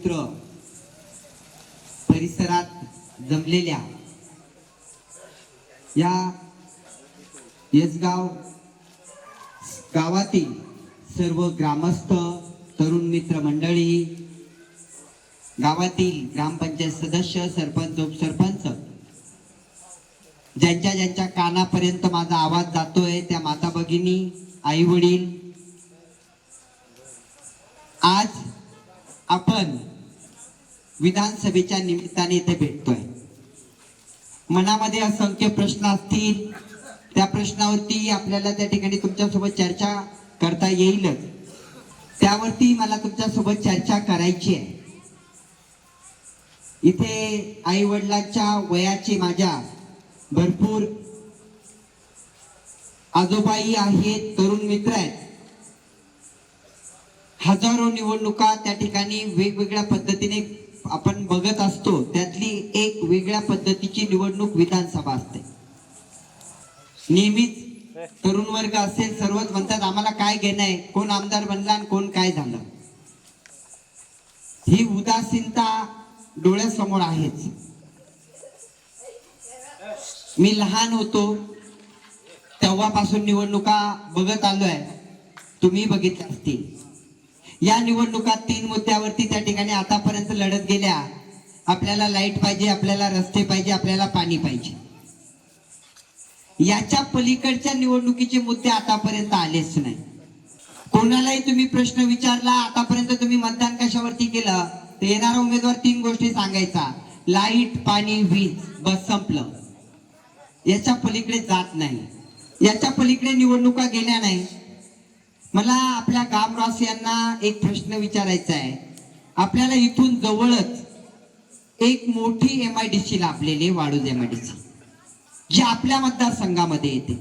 मित्र परिसरात जमलेल्या या येसगाव गावातील सर्व ग्रामस्थ, तरुण मित्र मंडळी, गावातील ग्रामपंचायत सदस्य, सरपंच, उपसरपंच, ज्यांच्या ज्यांच्या कानापर्यंत माझा आवाज जातोय त्या माता भगिनी, आई वडील, आज आपण विधानसभेच्या निमित्ताने इथे भेटतोय. मनामध्ये असंख्य प्रश्न असतील, त्या प्रश्नावरती आपल्याला त्या ठिकाणी तुमच्यासोबत चर्चा करता येईलच. त्यावरती मला तुमच्यासोबत चर्चा करायची आहे. इथे आई वडिलांच्या वयाचे माझ्या भरपूर आजोबाई आहेत, तरुण मित्र आहेत. हजारो निवडणुका त्या ठिकाणी वेगवेगळ्या पद्धतीने आपण बघत असतो. त्यातली एक वेगळ्या पद्धतीची निवडणूक विधानसभा असते. नेहमीच तरुण वर्ग असेल, सर्वच म्हणतात आम्हाला काय घेणं आहे, कोण आमदार बनला आणि कोण काय झालं. ही उदासीनता डोळ्यासमोर आहेच. मी लहान होतो तेव्हापासून निवडणुका बघत आलोय, तुम्ही बघितल्या असतील. या निवडणुका 3 मुद्द्यावरती त्या ठिकाणी आतापर्यंत लढत गेल्या. आपल्याला लाईट पाहिजे, आपल्याला रस्ते पाहिजे, आपल्याला पाणी पाहिजे. याच्या पलीकडच्या निवडणुकीचे मुद्दे आतापर्यंत आलेच नाही. कोणालाही तुम्ही प्रश्न विचारला, आतापर्यंत तुम्ही मतदान कशावरती केलं, तर येणारा उमेदवार 3 गोष्टी सांगायचा: लाईट, पाणी, वीज, बस, संपलं. याच्या पलीकडे जात नाही. याच्या पलीकडे निवडणुका गेल्या नाही. मला आपल्या गामवासियांना एक प्रश्न विचारायचा आहे. आपल्याला इथून जवळच एक मोठी MIDC लाभलेली, वाळूज MIDC, जी आपल्या मतदारसंघामध्ये येते.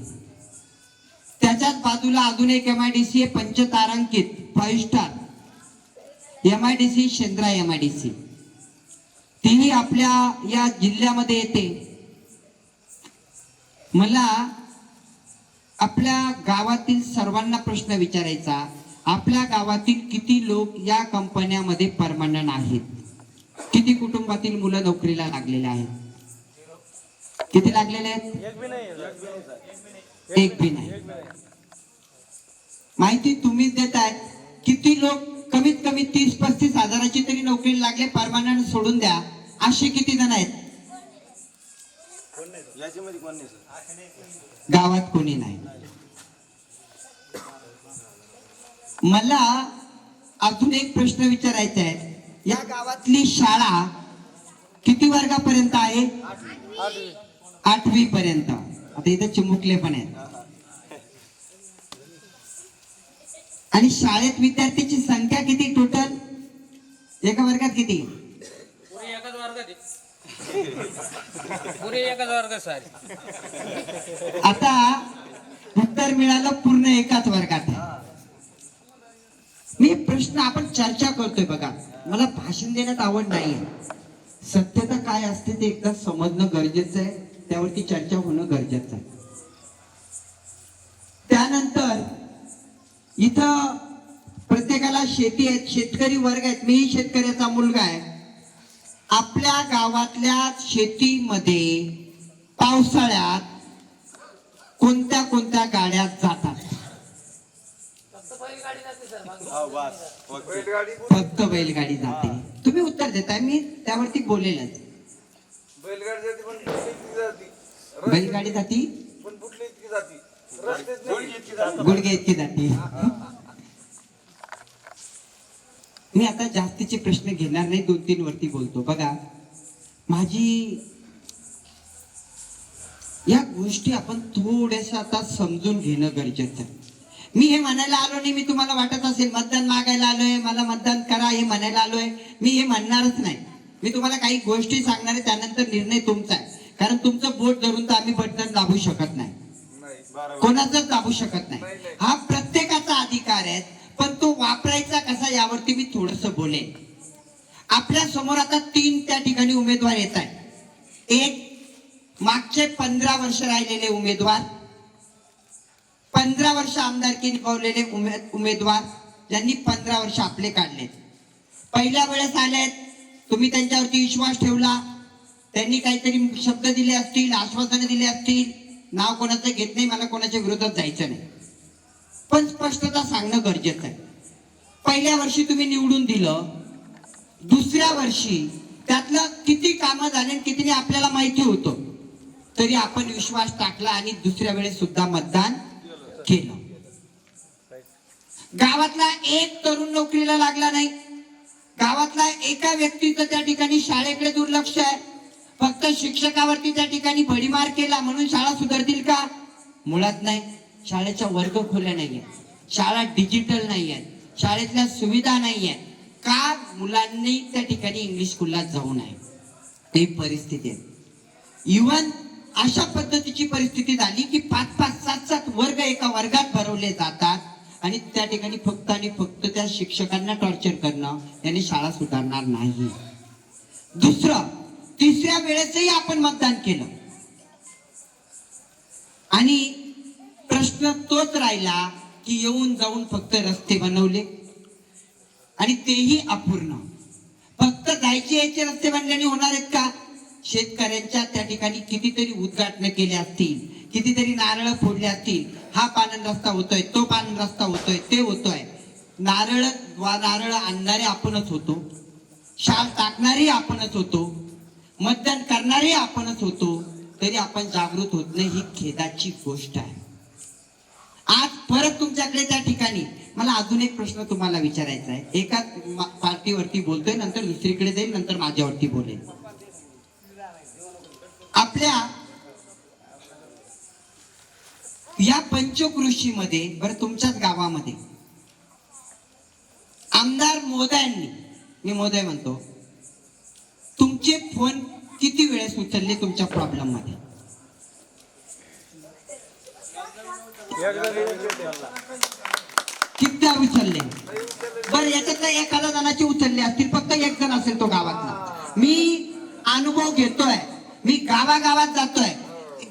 त्याच्याच बाजूला अजून एक MIDC आहे, पंचतारांकित 5 स्टार MIDC, शेंद्रा MIDC. तीही आपल्या या जिल्ह्यामध्ये येते. मला आपल्या गावातील सर्वांना प्रश्न विचारायचा: आपल्या गावातील किती लोक या कंपन्यामध्ये परमनंट आहेत? किती कुटुंबातील मुलं नोकरीला लागलेले आहेत? किती लागलेले आहेत? एक भी नाही. माहिती तुम्हीच देताय. किती लोक कमीत कमी 30-35 हजाराची तरी नोकरी लागले, परमनंट सोडून द्या, असे किती जण आहेत? गावात कोणी नाही. मला अजून एक प्रश्न विचारायचा आहे. या गावातली शाळा किती वर्गापर्यंत आहे? 8वी पर्यंत. आता इथे चिमुकले पण आहेत. आणि शाळेत विद्यार्थ्यांची संख्या किती टोटल? एका वर्गात किती? आता उत्तर मिळालं, पूर्ण एकाच वर्गात. मी प्रश्न, आपण चर्चा करतोय बघा. मला भाषण देण्यात आवड नाहीये. सत्यता काय असते ते एकदा समजणं गरजेचं आहे, त्यावरती चर्चा होणं गरजेचं आहे. त्यानंतर इथं प्रत्येकाला शेती आहेत, शेतकरी वर्ग आहेत. मीही शेतकऱ्याचा मुलगा आहे. आपल्या गावातल्या शेतीमध्ये पावसाळ्यात कोणत्या कोणत्या गाड्या जातात? फक्त बैलगाडी जाते. तुम्ही उत्तर देताय, मी त्यावरती बोलेलच. बैलगाडी जाती, गुडघे इतकी जाते. मी आता जास्तीचे प्रश्न घेणार नाही, 2-3 वरती बोलतो. बघा, माझी या गोष्टी आपण थोड्याशा आता समजून घेणं गरजेचं आहे. मी हे म्हणायला आलो नाही, मी तुम्हाला वाटत असेल मतदान मागायला आलोय, मला मतदान करा हे म्हणायला आलोय, मी हे म्हणणारच नाही. मी तुम्हाला काही गोष्टी सांगणार आहे, त्यानंतर निर्णय तुमचा आहे. कारण तुमचं बोट धरून तर आम्ही बटन दाबू शकत नाही, कोणाचंच दाबू शकत नाही. हा प्रत्येकाचा अधिकार आहे, पण तो वापरायचा कसा यावरती मी थोडस बोलेन. आपल्या समोर आता 3 त्या ठिकाणी उमेदवार येत आहेत. एक मागचे 15 वर्ष राहिलेले उमेदवार, 15 वर्ष आमदारकी निभावलेले उमेदवार, ज्यांनी 15 वर्ष आपले काढले. पहिल्या वेळेस आलेत, तुम्ही त्यांच्यावरती विश्वास ठेवला, त्यांनी काहीतरी शब्द दिले असतील, आश्वासनं दिले असतील. नाव कोणाचं घेत नाही, मला कोणाच्या विरोधात जायचं नाही, पण स्पष्टता सांगणं गरजेचं आहे. पहिल्या वर्षी तुम्ही निवडून दिलं, दुसऱ्या वर्षी त्यातलं किती कामं झाले किती आपल्याला माहिती होतं, तरी आपण विश्वास टाकला आणि दुसऱ्या वेळेस सुद्धा मतदान केलं. गावातला एक तरुण नोकरीला लागला नाही, गावातला एका व्यक्तीचं त्या ठिकाणी शाळेकडे दुर्लक्ष आहे, फक्त शिक्षकावरती त्या ठिकाणी भडीमार केला म्हणून शाळा सुधारतील का? मुळात नाही. शाळेच्या वर्ग खोल्या नाहीये, शाळा डिजिटल नाहीये, शाळेतल्या सुविधा नाहीये. का? मुलांनी त्या ठिकाणी इंग्लिश स्कूलला जाऊ नये, ही परिस्थिती आहे. इव्हन अशा पद्धतीची परिस्थिती झाली की 5-5, 7-7 वर्ग एका वर्गात भरवले जातात आणि त्या ठिकाणी फक्त आणि फक्त त्या शिक्षकांना टॉर्चर करणं याने शाळा सुधारणार नाही. दुसरं, तिसऱ्या वेळेसही आपण मतदान केलं आणि प्रश्न तोच राहिला की येऊन जाऊन फक्त रस्ते बनवले आणि तेही अपूर्ण. फक्त जायचे यायचे रस्ते बनल्याने होणार आहेत का? शेतकऱ्यांच्या त्या ठिकाणी कितीतरी उद्घाटन केले असतील, कितीतरी नारळ फोडले असतील. हा पानन रस्ता होतोय, तो पानन रस्ता होतोय, ते होतोय. नारळ आणणारे आपणच होतो, शाल टाकणारे आपणच होतो, मतदान करणारे आपणच होतो, तरी आपण जागृत होत नाही. ही खेदाची गोष्ट आहे. आज परत तुमच्याकडे त्या ठिकाणी मला अजून एक प्रश्न तुम्हाला विचारायचा आहे. एका पार्टीवरती बोलतोय, नंतर दुसरीकडे जाईल, नंतर माझ्यावरती बोलेल. आपल्या या पंचकृषीमध्ये, बरं तुमच्याच गावामध्ये आमदार महोदयांनी, मी महोदय म्हणतो, तुमचे फोन किती वेळेस उचलले तुमच्या प्रॉब्लेम मध्ये? किती उचलले? बरं याच्यातला एखादा जणाचे उचलले असतील, फक्त एक जण असेल तो गावातला. मी अनुभव घेतोय, मी गावागावात जातोय,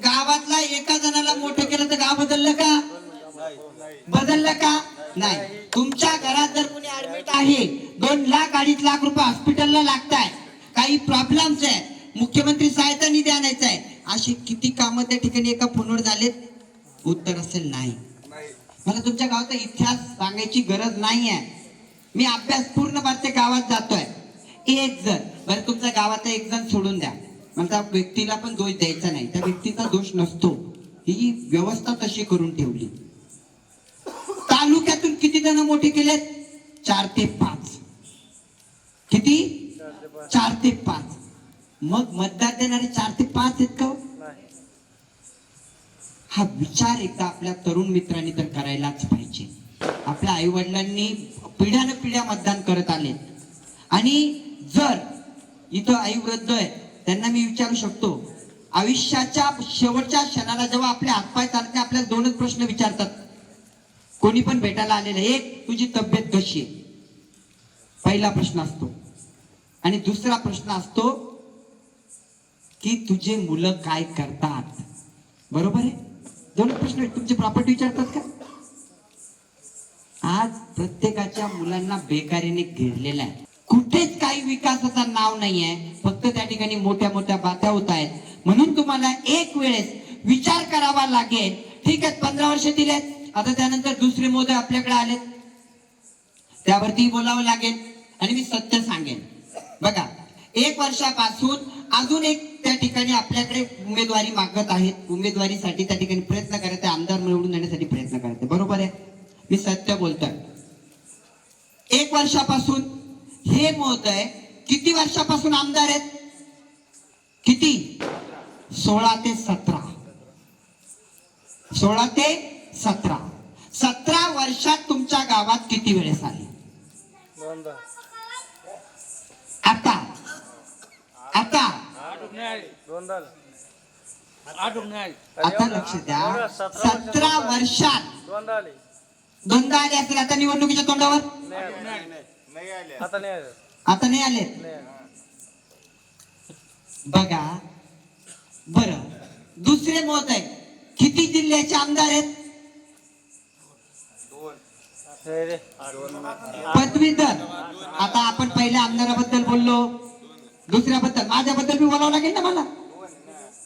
गावातला एका जणाला मोठं केलं तर गाव बदललं का? बदललं का? नाही. तुमच्या घरात जर कोणी ऍडमिट आहे, 2 लाख 2.5 लाख रुपये हॉस्पिटलला लागताय, काही प्रॉब्लेम्स आहे, मुख्यमंत्री सहायता निधी आणायचा आहे, असे किती कामं त्या ठिकाणी एका फोनवर झालेत? उत्तर असेल नाही. मला तुमच्या गावाचा इतिहास सांगायची गरज नाही आहे. मी अभ्यास पूर्ण भारतीय गावात जातोय. एक जण, बरं तुमच्या गावाचा एक जण सोडून द्या, मला व्यक्तीला पण दोष द्यायचा नाही, त्या व्यक्तीचा दोष नसतो, ही व्यवस्था तशी करून ठेवली. तालुक्यातून किती जण मोठे केलेत? 4 ते 5. किती? 4 ते 5. मग मतदार देणारे 4 ते 5 आहेत का? हा विचार एकदा आपल्या तरुण मित्रांनी तर करायलाच पाहिजे. आपल्या आई वडिलांनी पिढ्यानपिढ्या मतदान करत आले आणि जर इथं आई वृद्ध आहे, त्यांना मी विचारू शकतो, आयुष्याच्या शेवटच्या क्षणाला जेव्हा आपले हातपाय चालते, आपल्याला 2च प्रश्न विचारतात. कोणी पण भेटायला आलेलं, एक, तुझी तब्येत कशी आहे, पहिला प्रश्न असतो, आणि दुसरा प्रश्न असतो की तुझे मुलं काय करतात. बरोबर आहे? 2 प्रश्न तुमची प्रॉपर्टी विचारतात का? आज प्रत्येकाच्या मुलांना बेकारीने घेरलेला आहे. कुठेच काही विकासाचं नाव नाहीये, फक्त त्या ठिकाणी मोठ्या मोठ्या बात्या होत आहेत. म्हणून तुम्हाला एक वेळेस विचार करावा लागेल. ठीक आहे, 15 वर्ष दिलेत, आता त्यानंतर दुसरे महोदय आपल्याकडे आलेत, त्यावरती बोलावं लागेल. आणि मी सत्य सांगेन, बघा 1 वर्षापासून अजून एक त्या ठिकाणी आपल्याकडे उमेदवारी मागत आहेत, उमेदवारीसाठी त्या ठिकाणी प्रयत्न करत आहे, आमदार निवडून येण्यासाठी प्रयत्न करत आहे. बरोबर आहे? मी सत्य बोलतोय. 1 वर्षापासून हे महोदय किती वर्षापासून आमदार आहेत? किती? 16 ते 17. 16 ते 17. 17 वर्षात तुमच्या गावात किती वेळेस आले? आता आता आता लक्ष द्या, 17 वर्षात 2दा आले असतील. आता निवडणुकीच्या तोंडावर आता नाही आले. बघा बरं, दुसरे महोदय किती जिल्ह्याचे आमदार आहेत? पदवीधर. आता आपण पहिल्या आमदाराबद्दल बोललो, दुसऱ्याबद्दल माझ्याबद्दल बी बोलावं लागेल ना मला.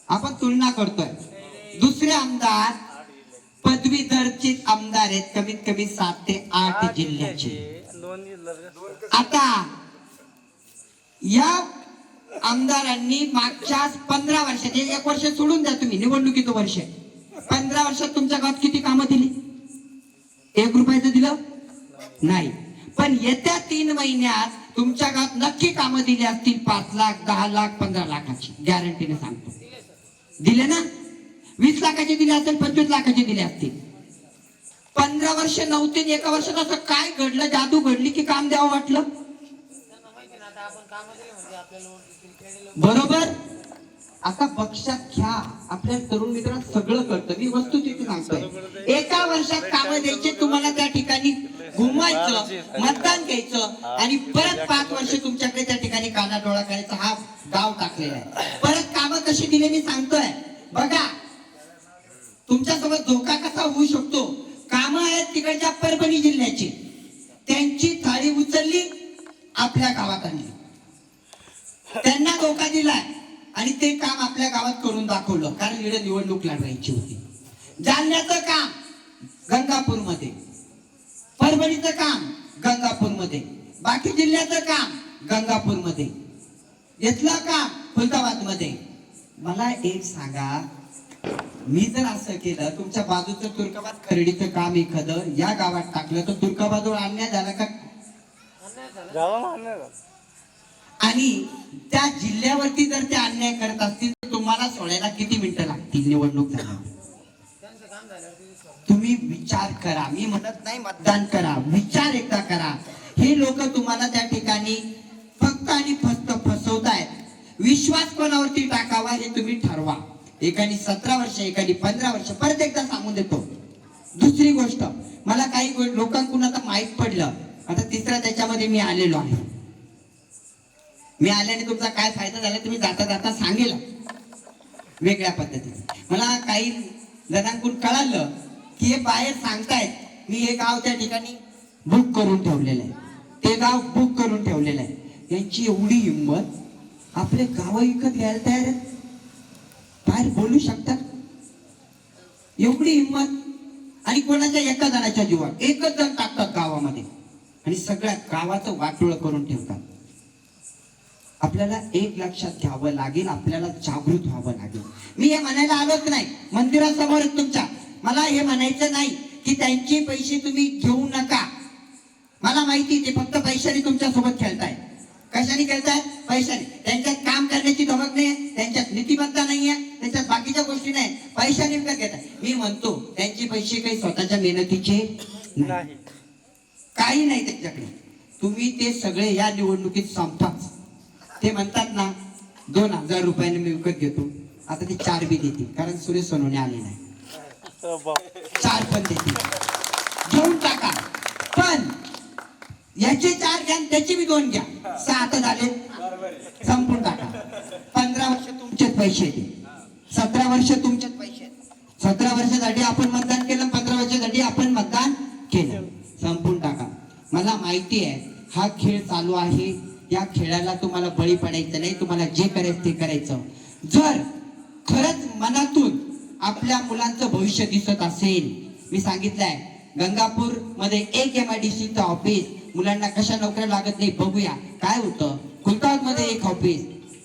आपण तुलना करतोय. दुसरे आमदार पदवीधरचे आमदार आहेत, कमीत कमी 7 ते 8 जिल्ह्याचे. आता या आमदारांनी मागच्या 15 वर्षात, 1 वर्ष सोडून द्या तुम्ही, निवडणुकीचं वर्ष, 15 वर्षात तुमच्या गावात किती कामं दिली? 1 रुपयाचं दिलं नाही. पण येत्या 3 महिन्यात तुमच्या गावात नक्की कामं दिली असतील 5 लाख, 10 लाख, 15 लाखाची, गॅरंटीने सांगतो. दिले ना? 20 लाखाचे दिले असतील, 25 लाखाचे दिले असतील. 15 वर्ष नव्हते, 1 वर्षात असं काय घडलं, जादू घडली की काम द्यावं वाटलं? बरोबर. आता लक्षात घ्या, आपल्या तरुण मित्रांना सगळं कळतं. मी वस्तुस्थिती सांगतोय. 1 वर्षात कामं द्यायचे तुम्हाला, त्या ठिकाणी घुमायचं, मतदान घ्यायचं आणि परत 5 वर्ष तुमच्याकडे त्या ठिकाणी कानाडोळा करायचा. हा डाव टाकलेला आहे. परत कामं कशी दिले मी सांगतोय. बघा तुमच्यासोबत धोका कसा होऊ शकतो. कामं आहेत तिकडच्या परभणी जिल्ह्याची, त्यांची थाळी उचलली, आपल्या गावात आणली, त्यांना धोका दिलाय आणि ते काम आपल्या गावात करून दाखवलं, कारण इकडे निवडणूक लढवायची होती. जालन्याचं काम गंगापूरमध्ये, परभणीचं काम गंगापूरमध्ये, बाकी जिल्ह्याचं काम गंगापूरमध्ये, इथलं काम खुलताबाद मध्ये. मला एक सांगा, मी जर असं केलं, तुमच्या बाजूचं तुर्काबाद खर्डीचं काम एखादं या गावात टाकलं तर तुर्काबादवर अन्याय झाला का? आणि त्या जिल्ह्यावरती जर ते अन्याय करत असतील तर तुम्हाला सोडायला किती मिनिटं लागतील निवडणूक झाल्यावर? तुम्ही विचार करा. मी म्हणत नाही मतदान करा, विचार एकदा करा. हे लोक तुम्हाला त्या ठिकाणी फक्त आणि फक्त फसवतायत. विश्वास कोणावरती टाकावा हे तुम्ही ठरवा. एकाने 17 वर्ष, एकाने 15 वर्ष. परत एकदा सांगून देतो. दुसरी गोष्ट, मला काही लोकांकडून आता माहित पडलं, आता तिसरा त्याच्यामध्ये मी आलेलो आहे. मी आल्याने तुमचा काय फायदा झाला तुम्ही जाता जाता सांगेल वेगळ्या पद्धतीने. मला काही जणांकडून कळालं की हे बाहेर सांगतायत, मी हे गाव त्या ठिकाणी बुक करून ठेवलेलं आहे, ते गाव बुक करून ठेवलेलं आहे. यांची एवढी हिंमत, आपले गाव विकत घ्यायला तयार आहेत, बाहेर बोलू शकतात, एवढी हिंमत. आणि कोणाच्या एका जणाच्या जीवावर 1च जण टाकतात गावामध्ये आणि सगळ्या गावाचं वाटोळ करून ठेवतात. आपल्याला एक लक्षात घ्यावं लागेल, आपल्याला जागृत व्हावं लागेल. मी हे म्हणायला आलोच नाही, मंदिरासमोर तुमच्या मला हे म्हणायचं नाही की त्यांचे पैसे तुम्ही घेऊ नका. मला माहिती ते फक्त पैशाने तुमच्या सोबत खेळताय. कशाने खेळताय? पैशाने. त्यांच्यात काम करण्याची धमक नाही, त्यांच्यात नीतिमत्ता नाहीये, त्यांच्यात बाकीच्या गोष्टी नाही, पैशाने विकत घेताय. मी म्हणतो त्यांचे पैसे काही स्वतःच्या मेहनतीचे नाही, काही नाही त्यांच्याकडे. तुम्ही ते सगळे या निवडणुकीत संपताच. ते म्हणतात ना 2000 रुपयाने मी विकत घेतो, आता ते 4 बी देतील, कारण सुरेश सोनवणे आले नाही. 4 पण देतील, घेऊन टाका. पण याचे 4 घ्या, त्याचे बी 2 घ्या, 7 झाले, संपून टाका. 15 वर्ष तुमचेच पैसे, 17 वर्ष तुमचेच पैसे. 17 वर्षासाठी आपण मतदान केलं, 15 वर्षासाठी आपण मतदान केलं, संपून टाका. मला माहिती आहे हा खेळ चालू आहे, या खेळाला तुम्हाला बळी पडायचं नाही, तुम्हाला जे करायचं ते करायचं. जर खरंच मनातून आपल्या मुलांचं भविष्य दिसत असेल, मी सांगितलंय गंगापूर मध्ये एक MIDC चं ऑफिस, मुलांना कशा नोकऱ्या लागत नाही बघूया. काय होतं खुलताबाद मध्ये एक ऑफिस,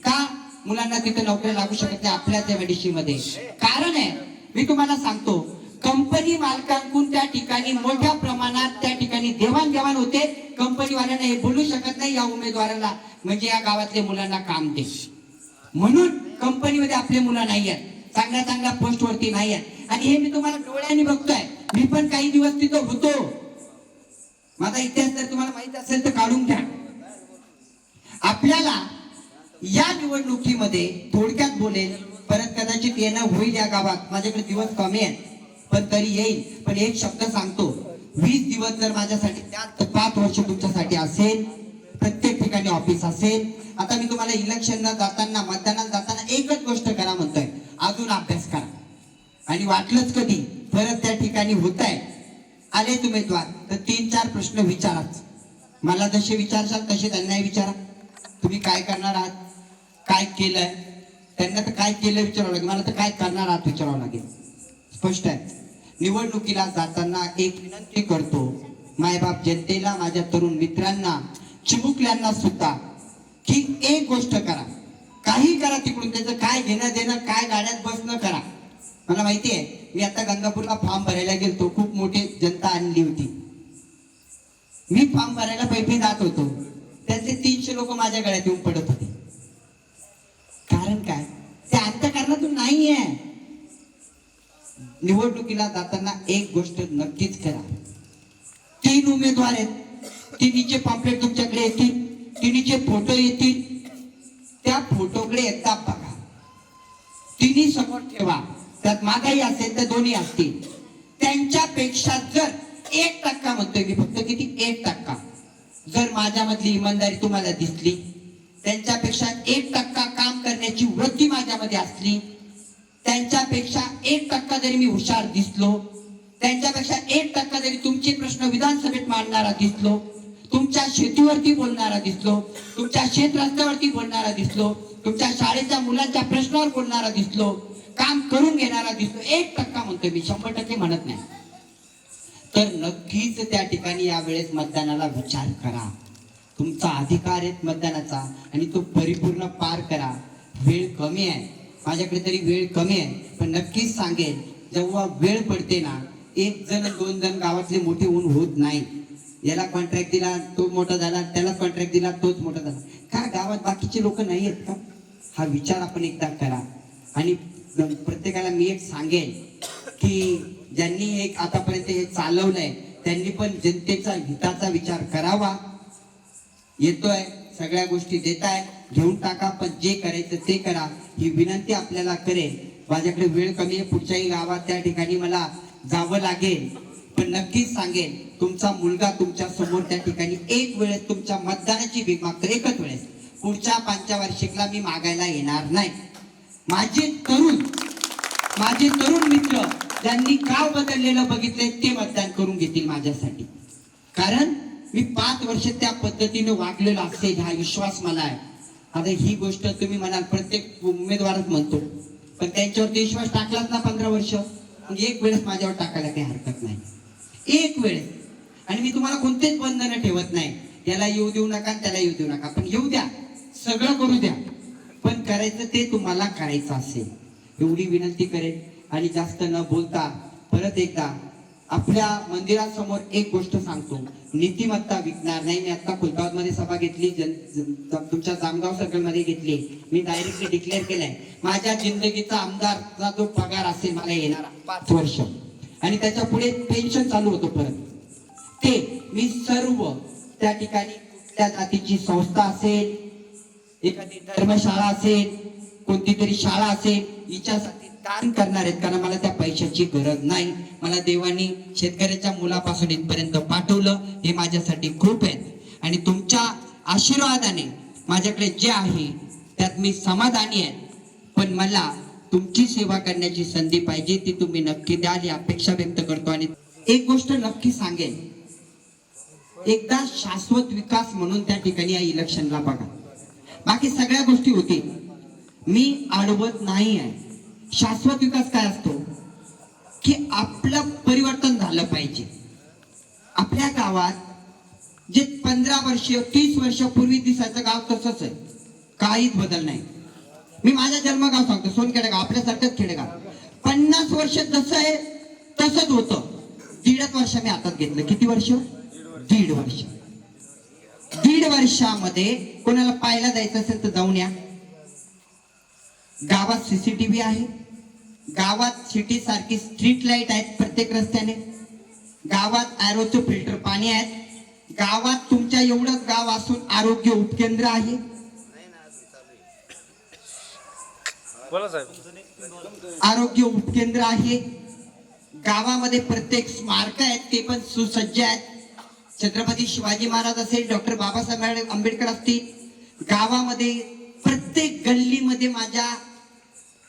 का मुलांना तिथे नोकऱ्या लागू शकत नाही आपल्याच MIDC मध्ये? कारण आहे, मी तुम्हाला सांगतो, कंपनी मालकांकडून त्या ठिकाणी मोठ्या प्रमाणात त्या ठिकाणी देवाणघेवाण होते. कंपनीवाल्यांना हे बोलू शकत नाही या उमेदवाराला, म्हणजे या गावातल्या मुलांना काम दे, म्हणून कंपनीमध्ये आपले मुलं नाही आहेत, चांगल्या चांगल्या पोस्ट वरती नाही आहेत. आणि हे मी तुम्हाला डोळ्यांनी बघतोय. मी पण काही दिवस तिथं होतो, माझा इतिहास जर तुम्हाला माहित असेल तर काढून घ्या. आपल्याला या निवडणुकीमध्ये थोडक्यात बोलेल, परत कदाचित येणं होईल या गावात, माझ्याकडे दिवस कमी आहेत पण तरी येईल. पण एक शब्द सांगतो, 20 दिवस जर माझ्यासाठी त्यात 5 वर्ष तुमच्यासाठी असेल, प्रत्येक ठिकाणी ऑफिस असेल. आता मी तुम्हाला इलेक्शनला जाताना, मतदानाला जाताना एकच गोष्ट करा म्हणतोय, अजून अभ्यास करा. आणि वाटलंच कधी परत त्या ठिकाणी होत आहे आलेत उमेदवार तर 3-4 प्रश्न विचाराच. मला जसे विचारशाल तसे त्यांनाही विचारा. तुम्ही काय करणार आहात, काय केलंय. त्यांना तर काय केलं विचारावं लागेल, मला तर काय करणार आहात विचारावं लागेल. स्पष्ट आहे. निवडणुकीला जाताना एक विनंती करतो मायबाप जनतेला, माझ्या तरुण मित्रांना, चिमुकल्यांना सुद्धा, की एक गोष्ट करा, काही करा तिकडून, त्याचं काय घेणं देणं, काय गाड्यात बसणं करा. मला माहिती आहे, मी आता गंगापूरला फॉर्म भरायला गेलतो, खूप मोठी जनता आणली होती. मी फॉर्म भरायला पैसे जात होतो, त्याचे 300 लोक माझ्या गळ्यात येऊन पडत होते. कारण काय, ते अंतःकरणातून नाहीये. निवडणुकीला जाताना एक गोष्ट नक्कीच करा. 3 उमेदवार आहेत, तिन्हीचे पॉम्पलेट तुमच्याकडे येतील, तिन्हीचे फोटो येतील. त्या फोटोकडे एकदा बघा, तिन्ही समोर ठेवा. त्यात मागाई असेल तर दोन्ही असतील. त्यांच्यापेक्षा जर 1% म्हणतोय मी फक्त, किती, 1% जर माझ्यामधली इमानदारी तुम्हाला दिसली, त्यांच्यापेक्षा 1% काम करण्याची वृत्ती माझ्यामध्ये असली, त्यांच्यापेक्षा 1% जरी मी हुशार दिसलो, त्यांच्यापेक्षा 1% जरी तुमचे प्रश्न विधानसभेत मांडणारा दिसलो, तुमच्या शेतीवरती बोलणारा दिसलो, तुमच्या शेत रस्त्यावरती बोलणारा दिसलो, तुमच्या शाळेच्या मुलांच्या प्रश्नावर बोलणारा दिसलो, काम करून घेणारा दिसलो, 1% म्हणतोय मी, 100% म्हणत नाही, तर नक्कीच त्या ठिकाणी यावेळेस मतदानाला विचार करा. तुमचा अधिकार आहे मतदानाचा आणि तो परिपूर्ण पार करा. वेळ कमी आहे, माझ्याकडे तरी वेळ कमी आहे, पण नक्कीच सांगेल, जेव्हा वेळ पडते ना, 1 जण 2 जण गावातले मोठे होऊन होत नाही. याला कॉन्ट्रॅक्ट दिला तो मोठा झाला, त्याला कॉन्ट्रॅक्ट दिला तोच मोठा झाला. का गावात बाकीचे लोक नाही आहेत का? हा विचार आपण एकदा करा. आणि प्रत्येकाला मी एक सांगेन की ज्यांनी एक आतापर्यंत हे चालवलंय त्यांनी पण जनतेचा हिताचा विचार करावा. येतोय, सगळ्या गोष्टी देताय, घेऊन टाका, पण जे करायचं ते करा, ही विनंती आपल्याला करेल. माझ्याकडे वेळ कमी आहे, पुढच्याही गावात त्या ठिकाणी मला जावं लागेल, पण नक्कीच सांगेन, तुमचा मुलगा तुमच्या समोर त्या ठिकाणी एक वेळेस तुमच्या मतदानाची भीक मागतो, एकच वेळेस. पुढच्या पंचवार्षिकला मी मागायला येणार नाही. माझे तरुण मित्र ज्यांनी गाव बदललेलं बघितलंय ते मतदान करून घेतील माझ्यासाठी, कारण मी 5 वर्ष त्या पद्धतीने वागलेलो असेल हा विश्वास मला आहे. आता ही गोष्ट तुम्ही म्हणाल प्रत्येक उमेदवारच म्हणतो, पण त्यांच्यावरती विश्वास टाकलाच ना 15 वर्ष, म्हणजे एक वेळेस माझ्यावर टाकायला काही हरकत नाही, एक वेळेस. आणि मी तुम्हाला कोणतेच बंधन ठेवत नाही, याला येऊ देऊ नका त्याला येऊ देऊ नका, पण येऊ द्या, सगळं करू द्या, पण करायचं ते तुम्हाला करायचं असेल, एवढी विनंती करेन. आणि जास्त न बोलता परत एकदा आपल्या मंदिरासमोर एक गोष्ट सांगतो, नीतिमत्ता विकणार नाही. मी आता खुलताबाद मध्ये सभा घेतली, तुमच्या जामगाव सर्कल मध्ये घेतली. मी डायरेक्टली डिक्लेअर केलंय, माझ्या जिंदगीचा आमदारचा जो पगार असेल मला येणारा 5 वर्ष आणि त्याच्या पुढे पेन्शन चालू होतो परत, ते मी सर्व त्या ठिकाणी त्या जातीची संस्था असेल, एखादी धर्मशाळा असेल, कोणती तरी शाळा असेल, हिच्यासाठी दान करणार आहेत, कारण मला त्या पैशाची गरज नाही. मला देवानी शेतकऱ्याच्या मुलापासून इथपर्यंत पाठवलं, हे माझ्यासाठी खूप आहे. आणि तुमच्या आशीर्वादाने माझ्याकडे जे आहे त्यात मी समाधानी आहे, पण मला तुमची सेवा करण्याची संधी पाहिजे, ती तुम्ही नक्की द्याल ही अपेक्षा व्यक्त करतो. आणि एक गोष्ट नक्की सांगेल, एकदा शाश्वत विकास म्हणून त्या ठिकाणी या इलेक्शनला बघा, बाकी सगळ्या गोष्टी होतील, मी अडवत नाही आहे. शाश्वत विकास काय असतो की आपलं परिवर्तन झालं पाहिजे. आपल्या गावात जे 15 वर्ष 30 वर्षापूर्वी दिसायचं गाव तसंच आहे, काहीच बदल नाही. मी माझ्या जन्मगाव सांगतो, सोनखेडेगाव, आपल्यासारखंच खेडेगाव. 50 वर्ष जसं आहे तसंच होतं. 1.5 वर्ष मी हातात घेतलं. किती वर्ष? 1.5 वर्ष. 1.5 वर्षामध्ये कोणाला पाहायला जायचं असेल तर जाऊन या. गावात सीसीटीव्ही आहे, गावात सिटी सारखी स्ट्रीट लाईट आहेत प्रत्येक रस्त्याने, गावात आरोचं फिल्टर पाणी आहेत, गावात तुमच्या एवढंच गाव असून आरोग्य उपकेंद्र आहे. आरोग्य उपकेंद्र आहे. गावामध्ये प्रत्येक स्मारक आहेत, ते पण सुसज्ज आहेत. छत्रपती शिवाजी महाराज असेल, डॉक्टर बाबासाहेब आंबेडकर असतील. गावामध्ये प्रत्येक गल्लीमध्ये माझ्या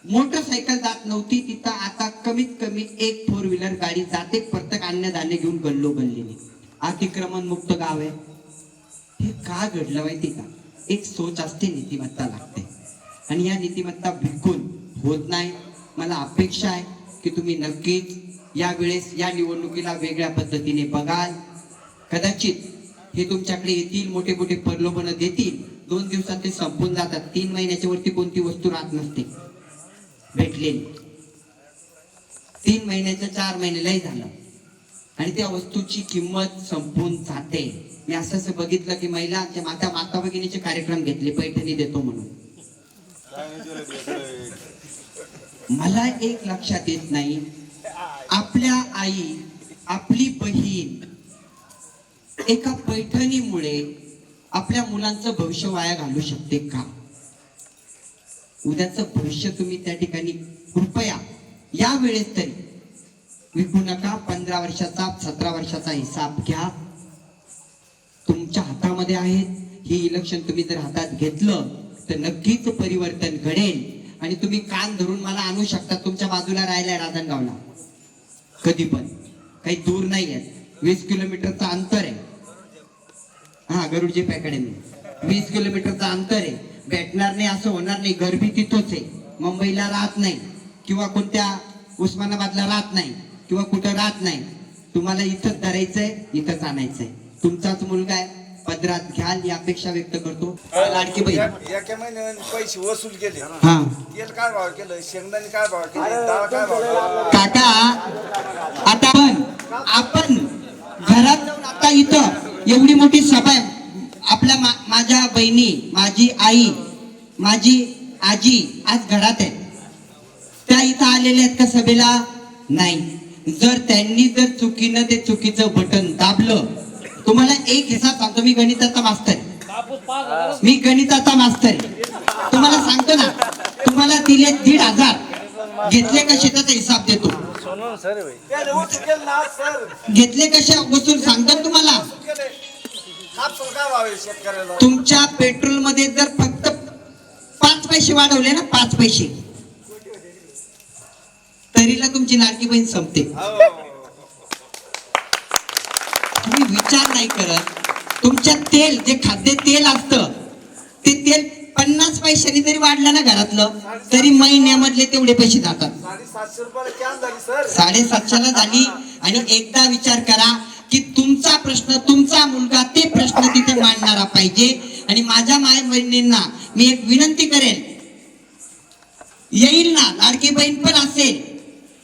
मोटरसायकल जात नव्हती तिथं आता कमीत कमी एक 4 व्हीलर गाडी जाते प्रत्येक धान्य घेऊन गल्लोगल्लीने. अतिक्रमण मुक्त गाव आहे. हे का घडलं माहिती का? एक सोच असते, नीतिमत्ता लागते आणि या नीतिमत्ता भिकून होत नाही. मला अपेक्षा आहे की तुम्ही नक्कीच यावेळेस या निवडणुकीला वेगळ्या पद्धतीने बघाल. कदाचित हे तुमच्याकडे येतील, मोठे मोठे प्रलोभन देतील, 2 दिवसात ते संपून जातात. 3 महिन्याच्या वरती कोणती वस्तू राहत नसते भेटलेली. 3 महिन्याच्या 4 महिन्यालाही झालं आणि त्या वस्तूची किंमत संपून जाते. मी असं बघितलं की महिलांच्या माता भगिनीचे कार्यक्रम घेतले पैठणी देतो म्हणून. मला एक लक्षात येत नाही, आपल्या आई आपली बहीण एका पैठणीमुळे आपल्या मुलांचं भविष्य वाया घालू शकते का? उद्याचं भविष्य तुम्ही त्या ठिकाणी कृपया या वेळेस तरी विकू नका. 15 वर्षाचा 17 वर्षाचा हिसाब घ्या. तुमच्या हातामध्ये आहेत. ही इलेक्शन तुम्ही जर हातात घेतलं तर नक्कीच परिवर्तन घडेल. आणि तुम्ही कान धरून मला आणू शकता. तुमच्या बाजूला राहिलाय राजनगावला, कधी पण काही दूर नाही आहे. 20 किलोमीटरचं अंतर आहे. हा, गरुडजीप अकॅडमी 20 किलोमीटरचं अंतर आहे. भेटणार नाही असं होणार नाही. गर्दी तिथंच आहे. मुंबईला राहत नाही किंवा कोणत्या उस्मानाबादला राहत नाही किंवा कुठं राहत नाही. तुम्हाला इथंच धरायचंय, इथंच आणायचंय. तुमचाच मुलगा आहे, पदरात घ्याल ही अपेक्षा व्यक्त करतो. लाडकी बहीण एका महिन्याने पैसे वसूल केले. हा, तेल काय भाव केलं, शेंगदाणे काय भाव केले, डाळ काय भाव केला? काका आता आपण घरात जाऊन आता इथं एवढी मोठी सभा आहे. आपल्या माझ्या बहिणी, माझी आई, माझी आजी आज घरात आहे. त्या इथं आलेल्या आहेत का सभेला? नाही. जर त्यांनी जर चुकीनं ते चुकीचं बटन दाबलं, तुम्हाला एक हिसाब सांगतो. मी गणिताचा मास्तर, मी गणिताचा मास्तर तुम्हाला सांगतो ना. तुम्हाला दिले 1,500, घेतले कसे त्याचा हिसाब देतो. घेतले कसे वसूल सांगतो तुम्हाला. तुमच्या पेट्रोल मध्ये जर फक्त 5 पैसे वाढवले ना, 5 पैसे, तरीला तुमची लाडकी बहीण संपते. तुम्ही विचार नाही करत. तुमच्या तेल, जे खाद्य तेल असतं ते तेल 50 पैशांनी जरी वाढलं ना घरातलं, तरी महिन्यामधले तेवढे पैसे जातात. 750ला झाली. आणि एकदा विचार करा की तुमचा प्रश्न, तुमचा मुलगा ते प्रश्न तिथे मांडणारा पाहिजे. आणि माझ्या माय बहिणींना मी एक विनंती करेन, येईल ना लाडकी बहीण पण असेल.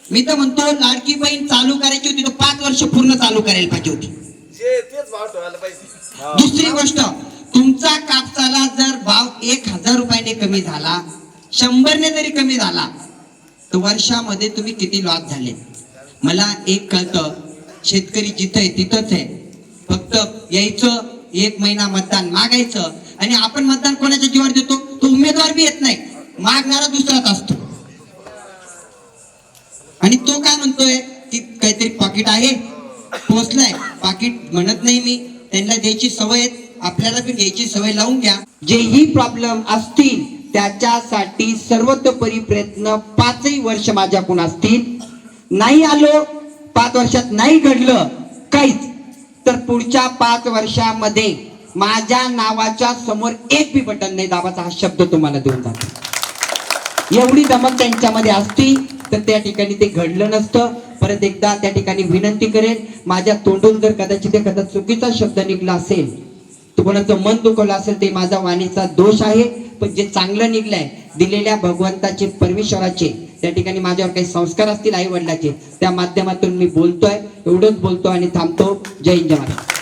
मी तर म्हणतो लाडकी बहीण चालू करायची होती तर 5 वर्ष पूर्ण चालू करायला पाहिजे होती. दुसरी गोष्ट, तुमचा कापसाला जर भाव 1,000 रुपयाने कमी झाला, 100ने जरी कमी झाला, तर वर्षामध्ये तुम्ही किती लॉस झाले. मला एक कळतं, शेतकरी जिथं आहे तिथंच आहे. फक्त यायचं, 1 महिना मतदान मागायचं. आणि आपण मतदान कोणाच्या जीवावर देतो? तो उमेदवार बी येत नाही, मागणारा दुसराच असतो. आणि तो काय म्हणतोय की काहीतरी पाकिट आहे, पोचलाय. पाकिट म्हणत नाही मी, त्यांना द्यायची सवय आहे. आपल्याला पण घ्यायची सवय लावून घ्या. जेही प्रॉब्लेम असतील त्याच्यासाठी सर्वतोपरी प्रयत्न 5ही वर्ष माझ्याकडून असतील. नाही आलो, 5 वर्षात नाही घडलं काहीच, तर पुढच्या 5 वर्षामध्ये माझ्या नावाच्या समोर एक बी बटन नाही दाबाचा, हा शब्द तुम्हाला देऊन जातो. एवढी दमक त्यांच्यामध्ये असती तर त्या ठिकाणी ते घडलं नसतं. परत एकदा त्या ठिकाणी विनंती करेन, माझ्या तोंडून जर कदाचित एखादा चुकीचा शब्द निघला असेल, तो कोणाचं मन दुखवलं असेल, ते माझा वाणीचा दोष आहे. पण जे चांगलं निघलंय, दिलेल्या भगवंताचे, परमेश्वराचे त्या ठिकाणी माझ्यावर काही संस्कार असतील आई वडिलाचे, त्या माध्यमातून मी बोलतोय. एवढंच बोलतो आणि थांबतो. जय हिंद, जय महाराष्ट्र.